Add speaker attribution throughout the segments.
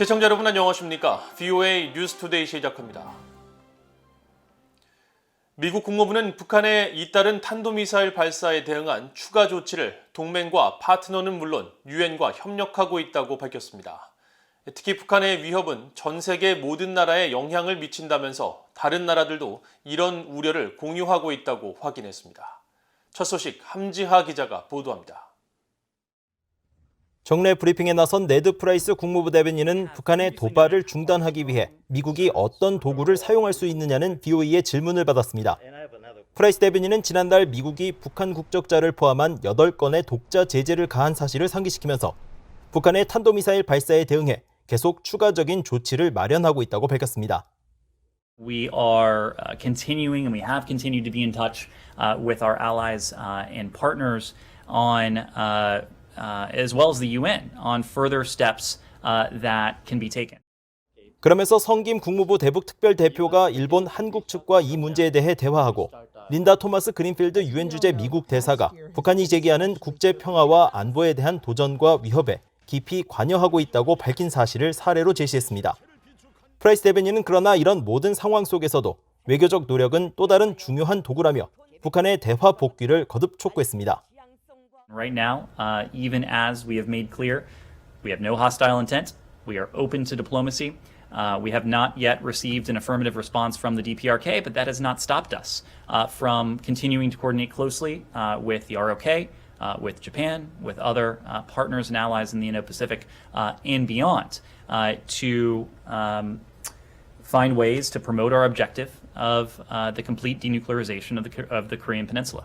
Speaker 1: 시청자 여러분 안녕하십니까? VOA 뉴스투데이 시작합니다. 미국 국무부는 북한의 잇따른 탄도미사일 발사에 대응한 추가 조치를 동맹과 파트너는 물론 유엔과 협력하고 있다고 밝혔습니다. 특히 북한의 위협은 전 세계 모든 나라에 영향을 미친다면서 다른 나라들도 이런 우려를 공유하고 있다고 확인했습니다. 첫 소식 함지하 기자가 보도합니다.
Speaker 2: 정례 브리핑에 나선 네드 프라이스 국무부 대변인은 북한의 도발을 중단하기 위해 미국이 어떤 도구를 사용할 수 있느냐는 BOE의 질문을 받았습니다. 프라이스 대변인은 지난달 미국이 북한 국적자를 포함한 8건의 독자 제재를 가한 사실을 상기시키면서 북한의 탄도미사일 발사에 대응해 계속 추가적인 조치를 마련하고 있다고 밝혔습니다.
Speaker 3: We are continuing and we have continued to be in touch with our allies and partners on as well as the UN on further steps that can be taken.
Speaker 2: 그러면서 성김 국무부 대북 특별 대표가 일본 한국 측과 이 문제에 대해 대화하고 린다 토마스 그린필드 유엔 주재 미국 대사가 북한이 제기하는 국제 평화와 안보에 대한 도전과 위협에 깊이 관여하고 있다고 밝힌 사실을 사례로 제시했습니다. 프라이스 대변인은 그러나 이런 모든 상황 속에서도 외교적 노력은 또 다른 중요한 도구라며 북한의 대화 복귀를 거듭 촉구했습니다.
Speaker 3: Right now, even as we have made clear, we have no hostile intent. We are open to diplomacy. We have not yet received an affirmative response from the DPRK, but that has not stopped us from continuing to coordinate closely with the ROK, with Japan, with other partners and allies in the Indo-Pacific and beyond to find ways to promote our objective of the complete denuclearization of the Korean Peninsula.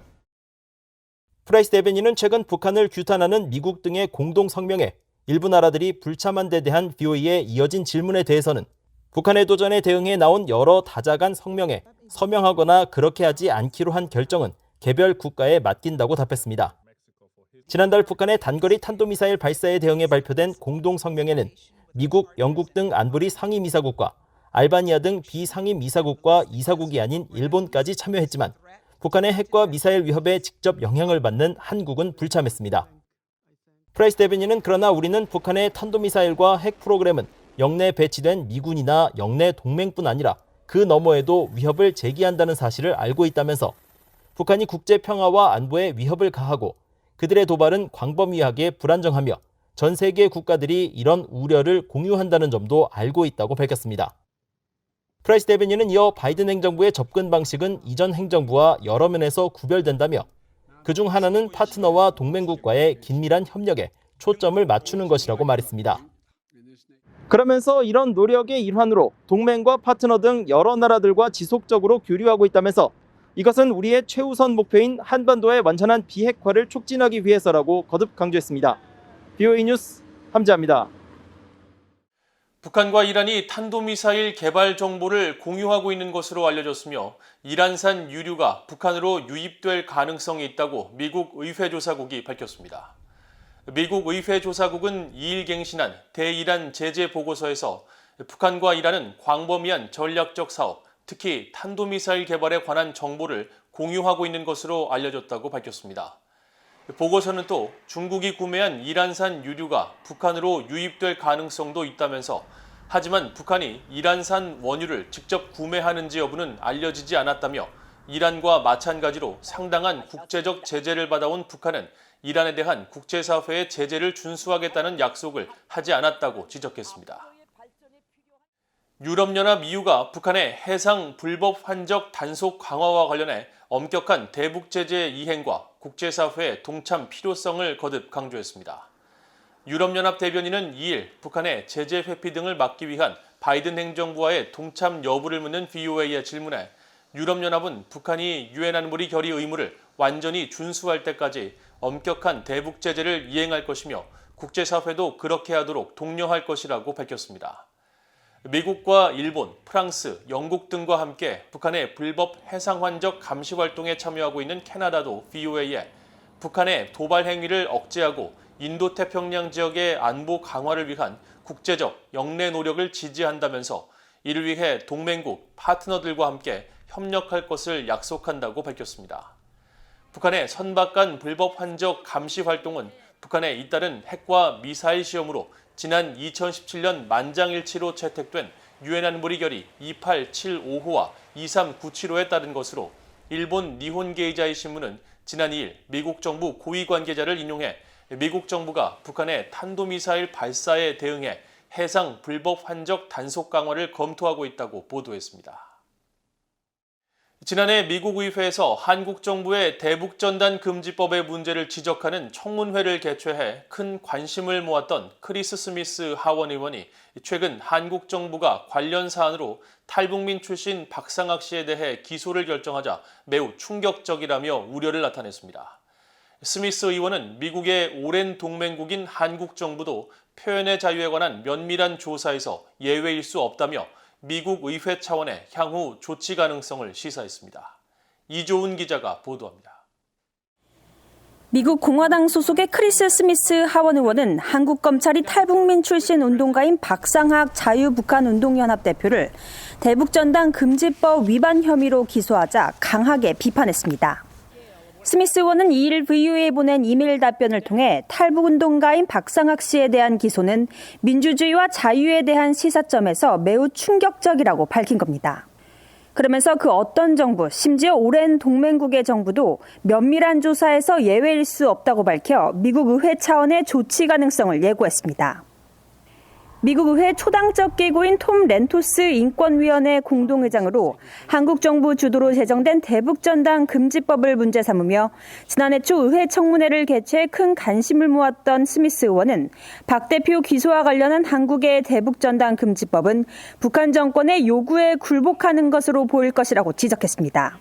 Speaker 2: 프라이스 대변인은 최근 북한을 규탄하는 미국 등의 공동 성명에 일부 나라들이 불참한 데 대한 BOE의 이어진 질문에 대해서는 북한의 도전에 대응해 나온 여러 다자간 성명에 서명하거나 그렇게 하지 않기로 한 결정은 개별 국가에 맡긴다고 답했습니다. 지난달 북한의 단거리 탄도미사일 발사에 대응해 발표된 공동 성명에는 미국, 영국 등 안보리 상임이사국과 알바니아 등 비상임이사국과 이사국이 아닌 일본까지 참여했지만 북한의 핵과 미사일 위협에 직접 영향을 받는 한국은 불참했습니다. 프라이스 대변인은 그러나 우리는 북한의 탄도미사일과 핵 프로그램은 영내에 배치된 미군이나 영내 동맹뿐 아니라 그 너머에도 위협을 제기한다는 사실을 알고 있다면서 북한이 국제 평화와 안보에 위협을 가하고 그들의 도발은 광범위하게 불안정하며 전 세계 국가들이 이런 우려를 공유한다는 점도 알고 있다고 밝혔습니다. 프라이스 대변인은 이어 바이든 행정부의 접근 방식은 이전 행정부와 여러 면에서 구별된다며 그중 하나는 파트너와 동맹국과의 긴밀한 협력에 초점을 맞추는 것이라고 말했습니다. 그러면서 이런 노력의 일환으로 동맹과 파트너 등 여러 나라들과 지속적으로 교류하고 있다면서 이것은 우리의 최우선 목표인 한반도의 완전한 비핵화를 촉진하기 위해서라고 거듭 강조했습니다. BOE 뉴스 함지하입니다.
Speaker 1: 북한과 이란이 탄도미사일 개발 정보를 공유하고 있는 것으로 알려졌으며 이란산 유류가 북한으로 유입될 가능성이 있다고 미국 의회조사국이 밝혔습니다. 미국 의회조사국은 2일 갱신한 대이란 제재 보고서에서 북한과 이란은 광범위한 전략적 사업, 특히 탄도미사일 개발에 관한 정보를 공유하고 있는 것으로 알려졌다고 밝혔습니다. 보고서는 또 중국이 구매한 이란산 유류가 북한으로 유입될 가능성도 있다면서 하지만 북한이 이란산 원유를 직접 구매하는지 여부는 알려지지 않았다며 이란과 마찬가지로 상당한 국제적 제재를 받아온 북한은 이란에 대한 국제사회의 제재를 준수하겠다는 약속을 하지 않았다고 지적했습니다. 유럽연합 EU가 북한의 해상 불법 환적 단속 강화와 관련해 엄격한 대북 제재 이행과 국제사회의 동참 필요성을 거듭 강조했습니다. 유럽연합 대변인은 2일 북한의 제재 회피 등을 막기 위한 바이든 행정부와의 동참 여부를 묻는 VOA의 질문에 유럽연합은 북한이 유엔 안보리 결의 의무를 완전히 준수할 때까지 엄격한 대북 제재를 이행할 것이며 국제사회도 그렇게 하도록 독려할 것이라고 밝혔습니다. 미국과 일본, 프랑스, 영국 등과 함께 북한의 불법 해상 환적 감시 활동에 참여하고 있는 캐나다도 VOA에 북한의 도발 행위를 억제하고 인도태평양 지역의 안보 강화를 위한 국제적 영내 노력을 지지한다면서 이를 위해 동맹국, 파트너들과 함께 협력할 것을 약속한다고 밝혔습니다. 북한의 선박간 불법 환적 감시 활동은 북한의 잇따른 핵과 미사일 시험으로 지난 2017년 만장일치로 채택된 유엔 안보리 결의 2875호와 23975에 따른 것으로 일본 니혼게이자이 신문은 지난 2일 미국 정부 고위 관계자를 인용해 미국 정부가 북한의 탄도미사일 발사에 대응해 해상 불법 환적 단속 강화를 검토하고 있다고 보도했습니다. 지난해 미국 의회에서 한국 정부의 대북전단 금지법의 문제를 지적하는 청문회를 개최해 큰 관심을 모았던 크리스 스미스 하원 의원이 최근 한국 정부가 관련 사안으로 탈북민 출신 박상학 씨에 대해 기소를 결정하자 매우 충격적이라며 우려를 나타냈습니다. 스미스 의원은 미국의 오랜 동맹국인 한국 정부도 표현의 자유에 관한 면밀한 조사에서 예외일 수 없다며 미국 의회 차원의 향후 조치 가능성을 시사했습니다. 이조은 기자가 보도합니다.
Speaker 4: 미국 공화당 소속의 크리스 스미스 하원 의원은 한국 검찰이 탈북민 출신 운동가인 박상학 자유북한운동연합 대표를 대북전단 금지법 위반 혐의로 기소하자 강하게 비판했습니다. 스미스 의원은 2일 VOA에 보낸 이메일 답변을 통해 탈북운동가인 박상학 씨에 대한 기소는 민주주의와 자유에 대한 시사점에서 매우 충격적이라고 밝힌 겁니다. 그러면서 그 어떤 정부, 심지어 오랜 동맹국의 정부도 면밀한 조사에서 예외일 수 없다고 밝혀 미국 의회 차원의 조치 가능성을 예고했습니다. 미국 의회 초당적 기구인 톰 렌토스 인권위원회 공동의장으로 한국 정부 주도로 제정된 대북전단 금지법을 문제 삼으며 지난해 초 의회 청문회를 개최해 큰 관심을 모았던 스미스 의원은 박 대표 기소와 관련한 한국의 대북전단 금지법은 북한 정권의 요구에 굴복하는 것으로 보일 것이라고 지적했습니다.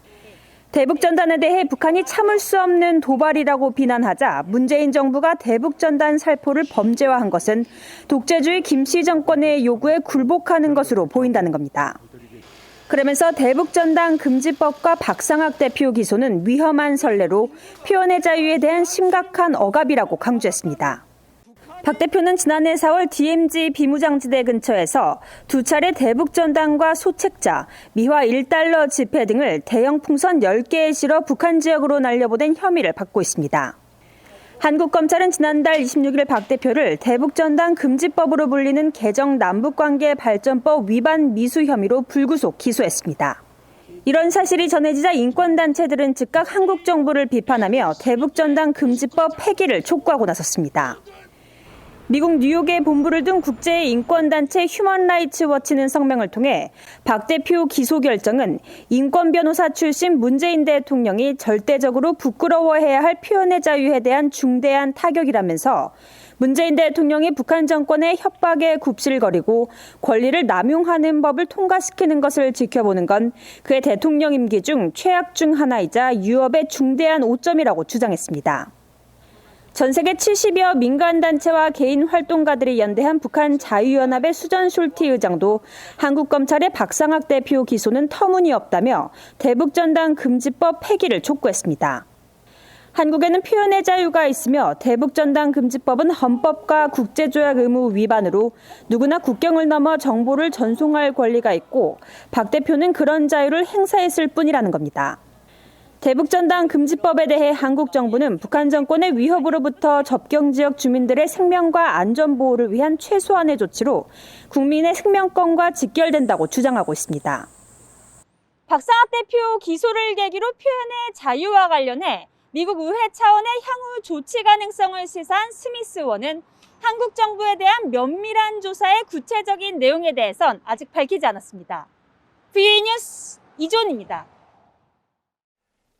Speaker 4: 대북전단에 대해 북한이 참을 수 없는 도발이라고 비난하자 문재인 정부가 대북전단 살포를 범죄화한 것은 독재주의 김씨 정권의 요구에 굴복하는 것으로 보인다는 겁니다. 그러면서 대북전단 금지법과 박상학 대표 기소는 위험한 선례로 표현의 자유에 대한 심각한 억압이라고 강조했습니다. 박 대표는 지난해 4월 DMZ 비무장지대 근처에서 두 차례 대북전단과 소책자, 미화 1달러 지폐 등을 대형 풍선 10개에 실어 북한 지역으로 날려보낸 혐의를 받고 있습니다. 한국 검찰은 지난달 26일 박 대표를 대북전단 금지법으로 불리는 개정 남북관계 발전법 위반 미수 혐의로 불구속 기소했습니다. 이런 사실이 전해지자 인권단체들은 즉각 한국 정부를 비판하며 대북전단 금지법 폐기를 촉구하고 나섰습니다. 미국 뉴욕에 본부를 둔 국제인권단체 휴먼라이츠 워치는 성명을 통해 박 대표 기소 결정은 인권변호사 출신 문재인 대통령이 절대적으로 부끄러워해야 할 표현의 자유에 대한 중대한 타격이라면서 문재인 대통령이 북한 정권의 협박에 굽실거리고 권리를 남용하는 법을 통과시키는 것을 지켜보는 건 그의 대통령 임기 중 최악 중 하나이자 유업의 중대한 오점이라고 주장했습니다. 전 세계 70여 민간단체와 개인 활동가들이 연대한 북한 자유연합의 수전 숄티 의장도 한국 검찰의 박상학 대표 기소는 터무니없다며 대북전단 금지법 폐기를 촉구했습니다. 한국에는 표현의 자유가 있으며 대북전단 금지법은 헌법과 국제조약 의무 위반으로 누구나 국경을 넘어 정보를 전송할 권리가 있고 박 대표는 그런 자유를 행사했을 뿐이라는 겁니다. 대북전단 금지법에 대해 한국 정부는 북한 정권의 위협으로부터 접경지역 주민들의 생명과 안전보호를 위한 최소한의 조치로 국민의 생명권과 직결된다고 주장하고 있습니다. 박상학 대표 기소를 계기로 표현의 자유와 관련해 미국 의회 차원의 향후 조치 가능성을 시사한 스미스 의원은 한국 정부에 대한 면밀한 조사의 구체적인 내용에 대해선 아직 밝히지 않았습니다. VOA 뉴스 이존입니다.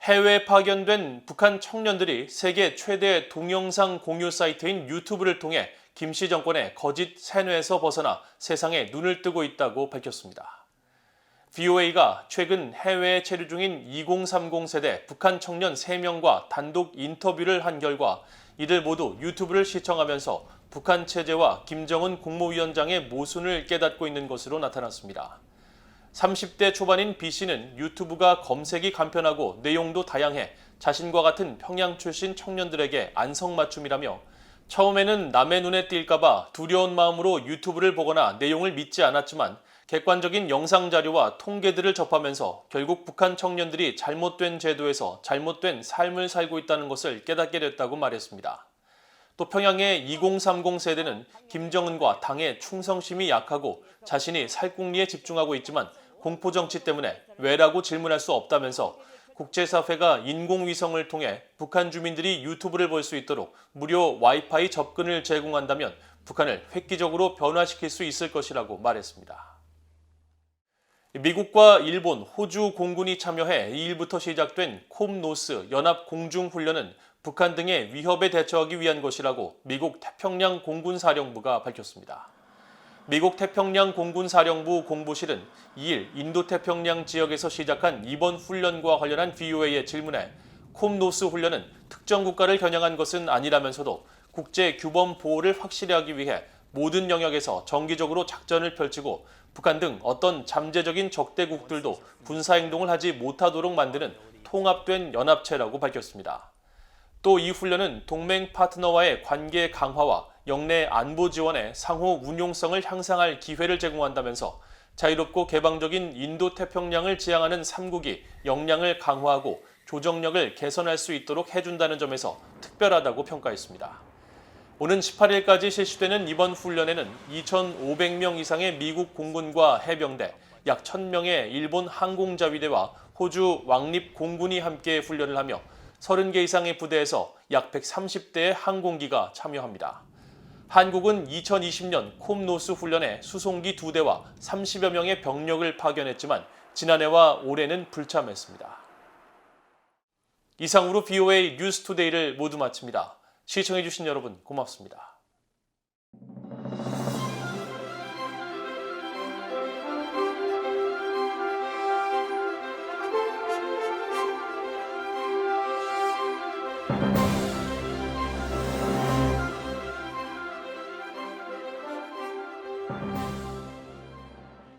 Speaker 1: 해외 파견된 북한 청년들이 세계 최대 동영상 공유 사이트인 유튜브를 통해 김씨 정권의 거짓 세뇌에서 벗어나 세상에 눈을 뜨고 있다고 밝혔습니다. VOA가 최근 해외에 체류 중인 2030 세대 북한 청년 3명과 단독 인터뷰를 한 결과 이들 모두 유튜브를 시청하면서 북한 체제와 김정은 국무위원장의 모순을 깨닫고 있는 것으로 나타났습니다. 30대 초반인 B씨는 유튜브가 검색이 간편하고 내용도 다양해 자신과 같은 평양 출신 청년들에게 안성맞춤이라며 처음에는 남의 눈에 띌까봐 두려운 마음으로 유튜브를 보거나 내용을 믿지 않았지만 객관적인 영상 자료와 통계들을 접하면서 결국 북한 청년들이 잘못된 제도에서 잘못된 삶을 살고 있다는 것을 깨닫게 됐다고 말했습니다. 또 평양의 2030 세대는 김정은과 당의 충성심이 약하고 자신이 살궁리에 집중하고 있지만 공포정치 때문에 왜라고 질문할 수 없다면서 국제사회가 인공위성을 통해 북한 주민들이 유튜브를 볼 수 있도록 무료 와이파이 접근을 제공한다면 북한을 획기적으로 변화시킬 수 있을 것이라고 말했습니다. 미국과 일본, 호주 공군이 참여해 2일부터 시작된 콤노스 연합공중훈련은 북한 등의 위협에 대처하기 위한 것이라고 미국 태평양 공군사령부가 밝혔습니다. 미국 태평양 공군사령부 공보실은 2일 인도태평양 지역에서 시작한 이번 훈련과 관련한 VOA의 질문에 콤노스 훈련은 특정 국가를 겨냥한 것은 아니라면서도 국제 규범 보호를 확실히 하기 위해 모든 영역에서 정기적으로 작전을 펼치고 북한 등 어떤 잠재적인 적대국들도 군사행동을 하지 못하도록 만드는 통합된 연합체라고 밝혔습니다. 또 이 훈련은 동맹 파트너와의 관계 강화와 영내 안보 지원에 상호 운용성을 향상할 기회를 제공한다면서 자유롭고 개방적인 인도태평양을 지향하는 3국이 역량을 강화하고 조정력을 개선할 수 있도록 해준다는 점에서 특별하다고 평가했습니다. 오는 18일까지 실시되는 이번 훈련에는 2,500명 이상의 미국 공군과 해병대, 약 1,000명의 일본 항공자위대와 호주 왕립 공군이 함께 훈련을 하며 30개 이상의 부대에서 약 130대의 항공기가 참여합니다. 한국은 2020년 콤노스 훈련에 수송기 2대와 30여 명의 병력을 파견했지만 지난해와 올해는 불참했습니다. 이상으로 VOA 뉴스투데이를 모두 마칩니다. 시청해주신 여러분 고맙습니다.